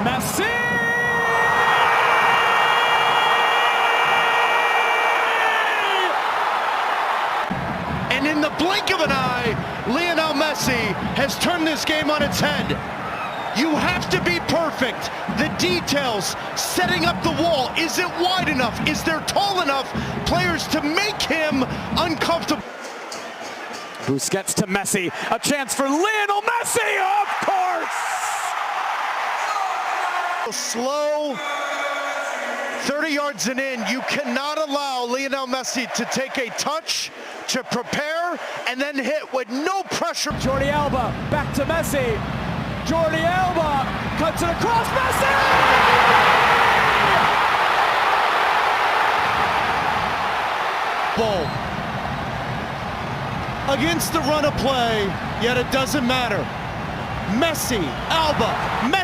Messi! And in the blink of an eye, Lionel Messi has turned this game on its head. You have to be perfect. The details, setting up the wall. Is it wide enough? Is there tall enough players to make him uncomfortable? Busquets to Messi. A chance for Lionel Messi, of course! Slow, 30 yards and in. You cannot allow Lionel Messi to take a touch, to prepare, and then hit with no pressure. Jordi Alba, back to Messi. Jordi Alba cuts it across Messi! Ball. Against the run of play, yet it doesn't matter. Messi, Alba, Messi.